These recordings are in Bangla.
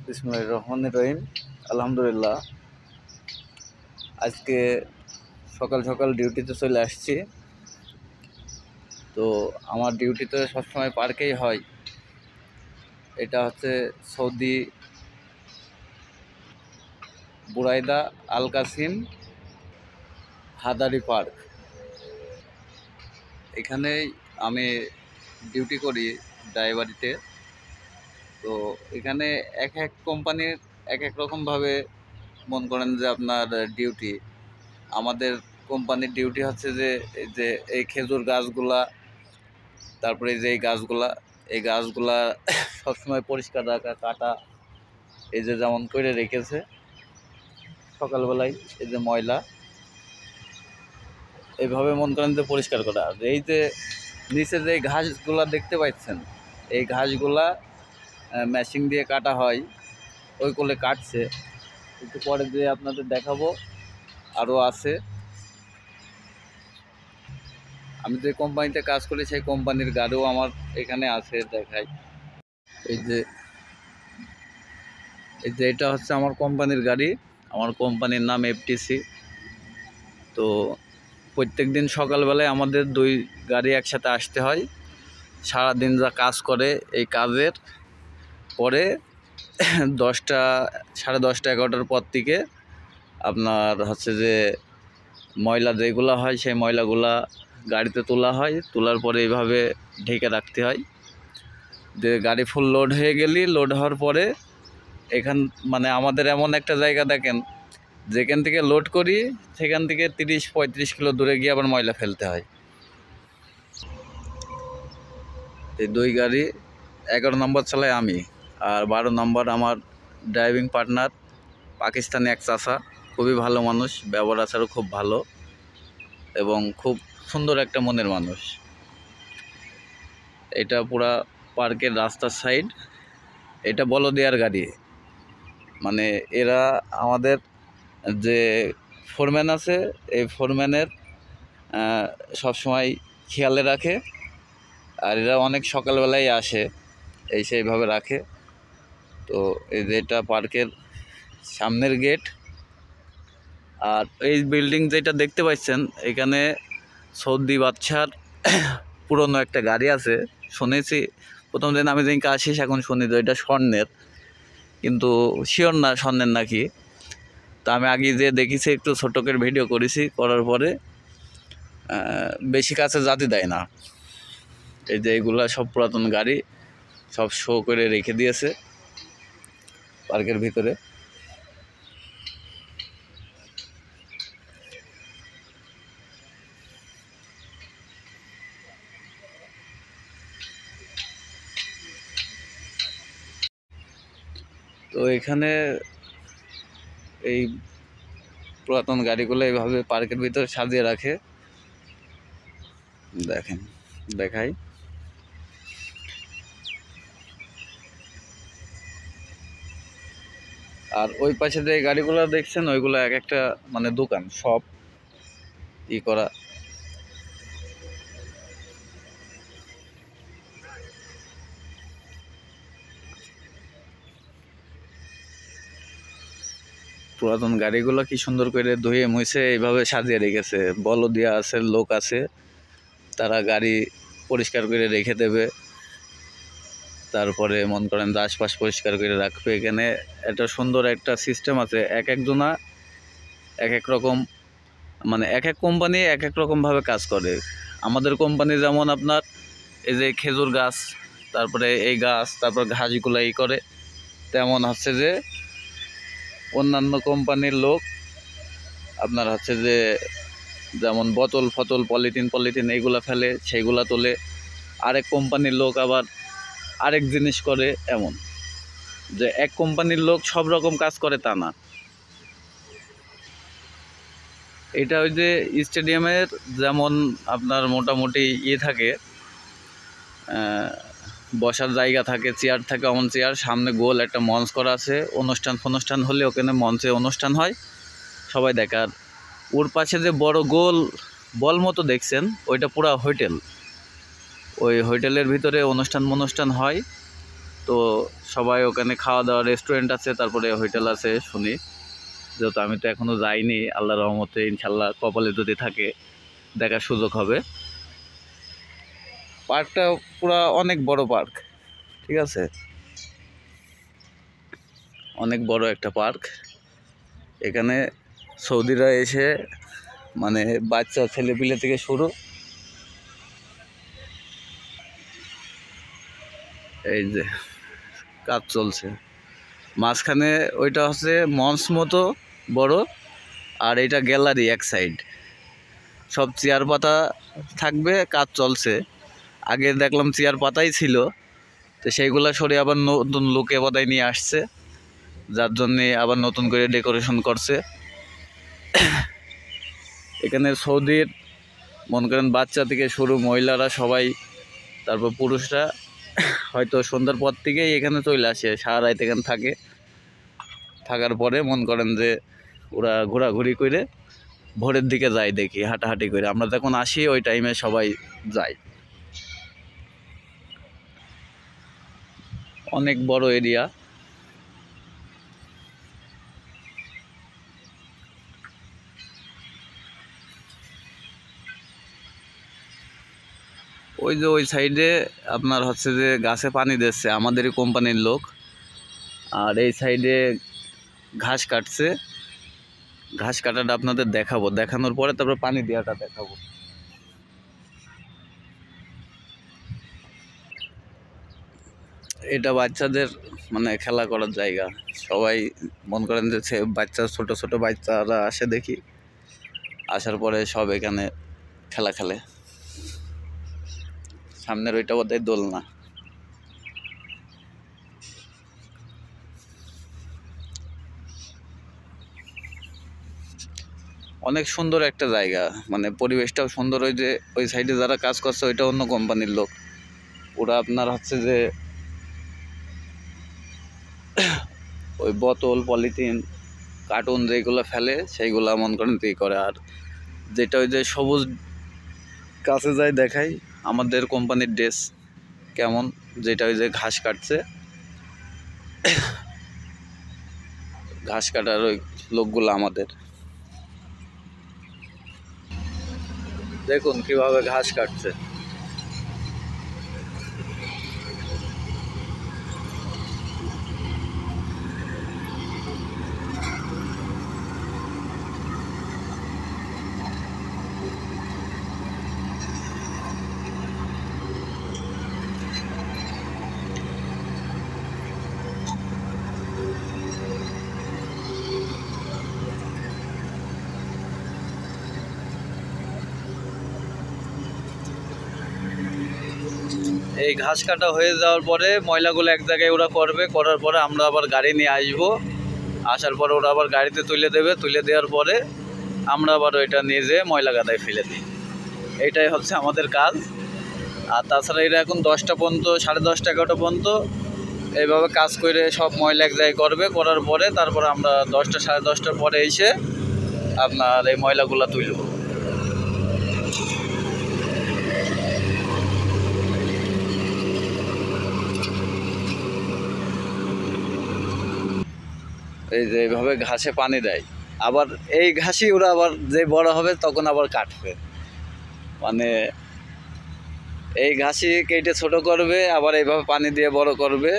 বিসমিল্লাহির রহমানির রহিম। আলহামদুলিল্লাহ, আজকে সকাল সকাল ডিউটিতে চলে আসছি। তো আমার ডিউটি তো সবসময় পার্কেই হয়। এটা হচ্ছে সৌদি বুরাইদা আল কাসিম হাদারি পার্ক। এখানেই আমি ডিউটি করি ড্রাইভারিতে। তো এখানে এক এক কোম্পানির এক এক রকমভাবে মন করেন যে আপনার ডিউটি। আমাদের কোম্পানির ডিউটি হচ্ছে যে এই খেজুর গাছগুলা, তারপরে এই গাছগুলা সবসময় পরিষ্কার রাখা, কাটা, এই যে যেমন করে রেখেছে সকালবেলায় এই যে ময়লা, এইভাবে মন করেন যে পরিষ্কার করা। আর এই যে নিচে যে ঘাসগুলা দেখতে পাচ্ছেন, এই ঘাসগুলা মেশিন দিয়ে কাটা হয়। ওই কোলে কাটছে, একটু পরে দিয়ে আপনাদের দেখাবো। আরও আছে, আমি যে কোম্পানিতে কাজ করি সেই কোম্পানির গাড়িও আমার এখানে আছে, দেখাই। এই যে এটা হচ্ছে আমার কোম্পানির গাড়ি। আমার কোম্পানির নাম এফটিসি। তো প্রত্যেক দিন সকালবেলায় আমাদের দুই গাড়ি একসাথে আসতে হয়। সারাদিন যা কাজ করে, এই কাজের পরে 10টা, 10:30, 11টার পর থেকে আপনার হচ্ছে যে ময়লা যেগুলো হয় সেই ময়লাগুলা গাড়িতে তোলা হয়। তোলার পরে এইভাবে ঢেকে রাখতে হয়। যে গাড়ি ফুল লোড হয়ে গেলে, লোড হওয়ার পরে এখান মানে আমাদের এমন একটা জায়গা দেখেন, যেখান থেকে লোড করি সেখান থেকে 30-35 কিলো দূরে গিয়ে আবার ময়লা ফেলতে হয়। এই দুই গাড়ি 11 নম্বর চালাই আমি, আর 12 নম্বর আমার ড্রাইভিং পার্টনার, পাকিস্তানি এক চাচা। খুবই ভালো মানুষ, ব্যবহার আচারও খুব ভালো এবং খুব সুন্দর একটা মনের মানুষ। এটা পুরা পার্কের রাস্তার সাইড। এটা বলদিয়ার গাড়ি, মানে এরা আমাদের যে ফোরম্যান আছে, এই ফোরম্যানের সবসময় খেয়ালে রাখে। আর এরা অনেক সকালবেলায় আসে, সেইভাবে রাখে। তো এই যে এটা পার্কের সামনের গেট। আর এই বিল্ডিং যেটা দেখতে পাচ্ছেন, এখানে সৌদি বাদশার পুরনো একটা গাড়ি আছে। শুনেছি প্রথম দিন আমি যেদিনকে আসিস, এখন শুনি যে এটা স্বর্ণের, কিন্তু শিওর না স্বর্ণের নাকি। তা আমি আগে যে দেখেছি, একটু ছোটকের ভিডিও করেছি, করার পরে বেশি কাছে যেতে দেয় না। এই যে এগুলা সব পুরাতন গাড়ি, সব শো করে রেখে দিয়েছে পার্কের ভিতরে। তো এখানে এই পুরাতন গাড়িগুলো এইভাবে পার্কের ভিতরে সাজিয়ে রাখে। দেখেন, দেখাই। আর ওই পাশে যে গাড়িগুলো দেখছেন, ওইগুলো এক একটা মানে দোকান, সব করা। পুরাতন গাড়িগুলো কি সুন্দর করে ধুয়ে মুছে এইভাবে সাজিয়ে রেখেছে। বলদিয়া আছে, লোক আছে, তারা গাড়ি পরিষ্কার করে রেখে দেবে। তারপরে মন করেন যে আশপাশ পরিষ্কার করে রাখবে। এখানে একটা সুন্দর একটা সিস্টেম আছে। এক একজনা এক এক রকম, মানে এক এক কোম্পানি এক এক রকমভাবে কাজ করে। আমাদের কোম্পানি যেমন আপনার এই যে খেজুর গাছ, তারপরে এই গাছ, তারপর ঘাসগুলো করে, তেমন হচ্ছে যে অন্যান্য কোম্পানির লোক আপনার হচ্ছে যে যেমন বোতল ফতল, পলিথিন এইগুলা ফেলে, সেইগুলা তোলে। আরেক কোম্পানির লোক আবার আরেক জিনিস করে। এমন যে এক কোম্পানির লোক সব রকম কাজ করে তা না। এটা ওই যে স্টেডিয়ামের যেমন আপনার মোটামুটি থাকে, বসার জায়গা থাকে, চেয়ার থাকে, অমন চেয়ার, সামনে গোল একটা মঞ্চ করা আছে। অনুষ্ঠান হলে ওখানে মঞ্চে অনুষ্ঠান হয়, সবাই দেখার। ওর পাশে যে বড় গোল বল মতো দেখছেন, ওইটা পুরা হোটেল। ওই হোটেলের ভিতরে অনুষ্ঠান হয়। তো সবাই ওখানে খাওয়া দাওয়া রেস্টুরেন্ট আছে, তারপরে হোটেল আছে শুনি, যেহেতু আমি তো এখনও যাইনি। আল্লাহর রহমতে ইনশাল্লাহ কপালে যদি থাকে দেখার সুযোগ হবে। পার্কটা পুরা অনেক বড় পার্ক, ঠিক আছে, অনেক বড় একটা পার্ক। এখানে সৌদিরা এসে মানে বাচ্চা ছেলেপিলে থেকে শুরু, এই যে কাজ চলছে মাঝখানে, ওইটা হচ্ছে মঞ্চ মতো বড়, আর এটা গ্যালারি এক সাইড, সব চেয়ার পাতা থাকবে, কাজ চলছে। আগে দেখলাম চেয়ার পাতাই ছিল, তো সেইগুলা সরে আবার নতুন লোকে বোধহয় নিয়ে আসছে, যার জন্যে আবার নতুন করে ডেকোরেশন করছে। এখানে সৌদির মনে করেন বাচ্চা থেকে শুরু, মহিলারা সবাই, তারপর পুরুষরা হয়তো সন্ধ্যার পর থেকেই এখানে চলে আসে, সারা রাত এখানে থাকে। থাকার পরে মন করেন যে ওরা ঘোরাঘুরি করে ভোরের দিকে যায়, দেখি হাঁটাহাঁটি করে। আমরা যখন আসি ওই টাইমে সবাই যায়। অনেক বড় এরিয়া। ওই যে ওই সাইডে আপনার হচ্ছে যে গাছে পানি দিচ্ছে আমাদেরই কোম্পানির লোক, আর এই সাইডে ঘাস কাটছে। ঘাস কাটাটা আপনাদের দেখাবো, দেখানোর পরে তারপর পানি দেওয়াটা দেখাবো। এটা বাচ্চাদের মানে খেলা করার জায়গা। সবাই মন করেন যে বাচ্চা, ছোট ছোট বাচ্চারা আসে দেখি, আসার পরে সব এখানে খেলা খেলে। সামনের ওইটা বোধহয় দোলনা। অনেক সুন্দর একটা জায়গা, মানে পরিবেশটাও সুন্দর। ওই যে ওই সাইডে যারা কাজ করছে ওইটা অন্য কোম্পানির লোক, ওরা আপনার হচ্ছে যে ওই বোতল, পলিথিন, কার্টুন যেগুলো ফেলে সেইগুলা মন করেন তুই করে। আর যেটা ওই যে সবুজ কাছে যায় দেখাই আমাদের কোম্পানির ড্রেস কেমন, যেটা ওই যে ঘাস কাটছে, ঘাস কাটার ওই লোকগুলো আমাদের। দেখুন কিভাবে ঘাস কাটছে। এই ঘাস কাটা হয়ে যাওয়ার পরে ময়লাগুলো এক জায়গায় ওরা করবে, করার পরে আমরা আবার গাড়ি নিয়ে আসবো। আসার পরে ওরা আবার গাড়িতে তুলে দেবে, তুলে দেওয়ার পরে আমরা আবার ওইটা নিয়ে যেয়ে ময়লা গাদায় ফেলে দিই। এইটাই হচ্ছে আমাদের কাজ। আর তাছাড়া এরা এখন 10টা পর্যন্ত, 10:30, 11টা পর্যন্ত এইভাবে কাজ করে সব ময়লা এক জায়গায় করবে, করার পরে তারপরে আমরা 10টা, 10:30টার পরে এসে আপনার এই ময়লাগুলো তুলব। এই যে এইভাবে ঘাসে পানি দেয়, আবার এই ঘাসই ওরা আবার যে বড় হবে তখন আবার কাটবে, মানে এই ঘাসই কেটে ছোট করবে, আবার এইভাবে পানি দিয়ে বড় করবে,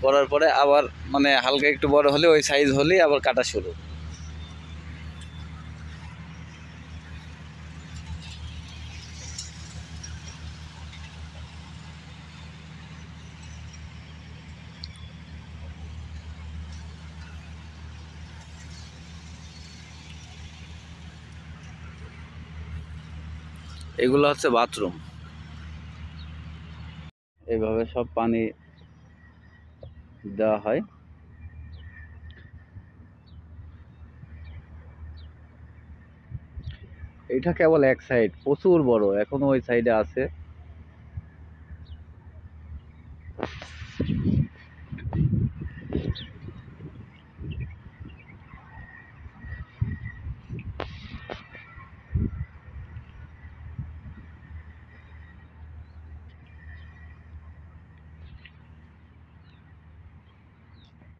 করার পরে আবার মানে হালকা একটু বড় হলে ওই সাইজ হলেই আবার কাটা শুরু। এগুলো হচ্ছে বাথরুম। এইভাবে সব পানি দেওয়া হয়। এটা কেবল এক সাইড, প্রচুর বড়, এখনো ওই সাইডে আছে।